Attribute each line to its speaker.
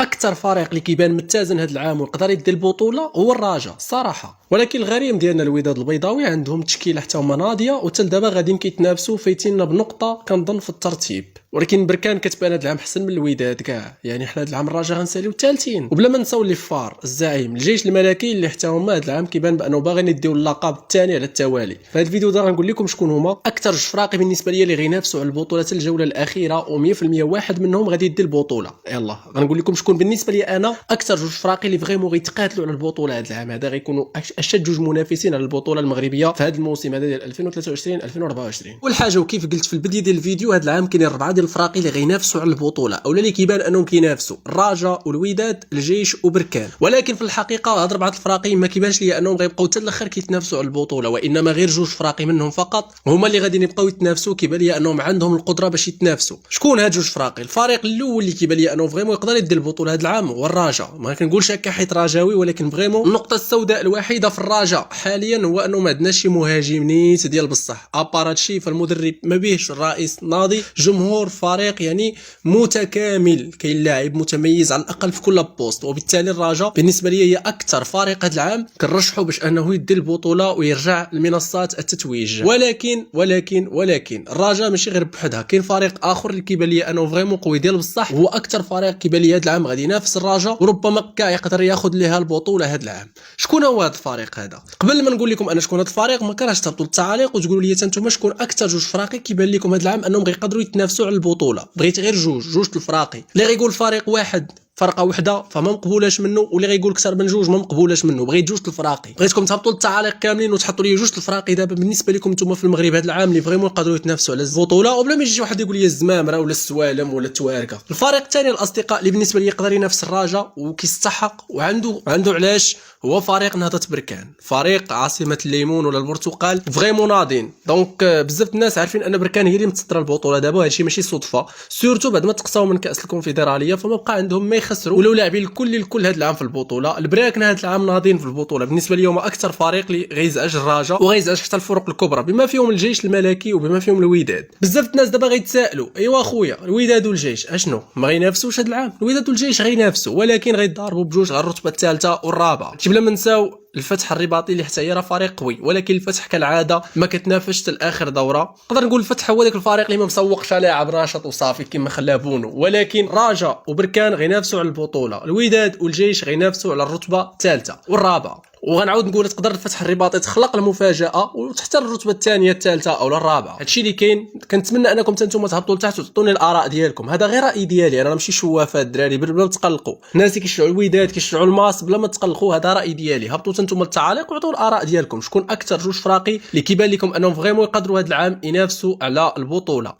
Speaker 1: اكثر فريق اللي كيبان متزن هذا العام ويقدر يدي البطوله هو الرجاء الصراحه. ولكن الغريم ديالنا الوداد البيضاوي عندهم تشكيله حتى هما ناضيه وتل دابا غاديين كيتنافسوا فايتيننا بنقطه كنظن في الترتيب. ولكن بركان كتبان هذا العام حسن من الوداد كاع، يعني حنا هذا العام الرجاء غنساليو الثالثين. وبلا ما نساو اللي فار الزعيم الجيش الملكي اللي حتى هما هذا العام كيبان بانه باغيين يديو اللقب الثاني على التوالي. في هذا الفيديو غنقول لكم شكون هما اكثر جوج فراقي بالنسبه لي اللي غينافسوا على البطوله الجوله الاخيره و100% واحد منهم غادي يدي البطوله. يلا غنقول لكم شكون بالنسبه لي انا اكثر جوج فراقي اللي فريمون غيتقاتلوا على البطوله هذا العام. هذا غيكونوا اشد جوج منافسين على البطوله المغربيه في هذا الموسم هذا ديال 2023 2024. اول حاجه وكيف قلت في البدايه ديال الفيديو هذا العام كاينين 4 ديال الفراقي اللي غينافسوا على البطوله اولا اللي كيبان انهم كينافسوا الرجاء والوداد الجيش وبركان. ولكن في الحقيقه هاد 4 الفراقي ما كيبانش ليا انهم غيبقاو حتى الاخر كيتنافسوا على البطوله، وانما غير جوج فراقي منهم فقط هما اللي غاديين يبقاو يتنافسوا. كيبان ليا انهم عندهم القدره باش يتنافسوا. شكون هاد جوج فراقي؟ الفريق الاول اللي كيبان ليا انه فريمون يقدر يدي البطوله هذا العام هو الرجاء. ما كنقولش هكا حيت رجاوي، ولكن فريمون النقطه السوداء الوحيده في الرجاء حاليا هو انه ما عندناش شي مهاجم نيت ديال بصح اباراتشي. فالمدرب ما بيهش الرئيس ناضي جمهور فريق يعني متكامل، كاين لاعب متميز على الاقل في كل بوست. وبالتالي الرجاء بالنسبه لي هي اكثر فريق هذا العام كنرشحوا باش انه يدي البطوله ويرجع لمنصات التتويج. ولكن الرجاء ماشي غير بوحدها، كاين فريق اخر اللي كيبان لي انه فريمون قوي ديال بصح، هو اكثر فريق كيبان لي هذا العام غادي ينافس الرجاء وربما كاع يقدر ياخذ ليها البطوله هذا العام. شكون هو هذا الفريق هذا؟ قبل ما نقول لكم انا شكون هذا الفريق ما كرهتش تهبطوا التعاليق وتقولوا لي انتم شكون اكثر جوج فراقي كيبان لكم هذا العام انهم غيقدروا يتنافسوا على البطوله. بغيت غير جوج الفراقي. اللي غيقول فريق واحد فرقه وحده فما مقبولاش منه، واللي غيقول اكثر من جوج ما مقبولاش منه. بغيت جوج الفراقي. بغيتكم تهبطوا التعاليق كاملين وتحطوا لي جوج الفراقي دابا بالنسبه لكم نتوما في المغرب هذا العام اللي فريمون يقدروا يتنافسوا على البطوله، وبلا ما يجي واحد يقول لي الزمامره ولا السوالم ولا التواركه. الفريق الثاني الاصدقاء اللي بالنسبه لي يقدر ينافس الرجاء وكيستحق وعنده علاش هو فريق نهضه بركان. فريق عاصمه الليمون ولا البرتقال فريمون ناضين. دونك بزاف الناس عارفين ان بركان هي اللي متصدره البطوله دابا، وهذا الشيء ماشي صدفه. سورتو بعد ما تقصاو من كاس الكونفدراليه فما بقى عندهم ما يخسروا، ولاو لاعبين الكل هذا العام في البطوله. البراكنه هذا العام ناضين في البطوله. بالنسبه لي هما اكثر فريق اللي غيزعج الرجاء وغيزعج حتى الفرق الكبرى بما فيهم الجيش الملكي وبما فيهم الوداد. بزاف الناس دابا غيتسائلوا ايوا اخويا الوداد والجيش اشنو ما غينافسوش هذا العام؟ الوداد والجيش غينافسوا ولكن غيتضاربوا بجوج على الرتبه الثالثه والرابعه. بلا ما نساو الفتح الرباطي اللي حتى هي راه فريق قوي، ولكن الفتح كالعاده ما كتنافسش حتى لاخر دوره. نقدر نقول الفتح هو داك الفريق اللي ما مسوقش لاعب ناشط وصافي كما خلاه بونو. ولكن رجاء وبركان غينافسوا على البطوله، الوداد والجيش غينافسوا على الرتبه الثالثه والرابعه. وغنعاود نقول تقدر الفتح الرباطي تخلق المفاجاه وتحت الرتبه الثانيه الثالثه او الرابعه. هادشي اللي كاين. كنتمنى انكم انتم تهبطوا لتحت وتعطوني الاراء ديالكم. هذا غير راي ديالي، انا ماشي شوافات الدراري بلا ما تقلقوا. الناس اللي كيشجعوا الوداد كيشجعوا الماس بلا ما تقلقوا، هذا راي ديالي. هبطوا انتم للتعاليق وعطوا الاراء ديالكم. شكون اكثر جوج فراقي اللي كيبان لكم انهم فريمون يقدروا هذا العام ينافسوا على البطوله؟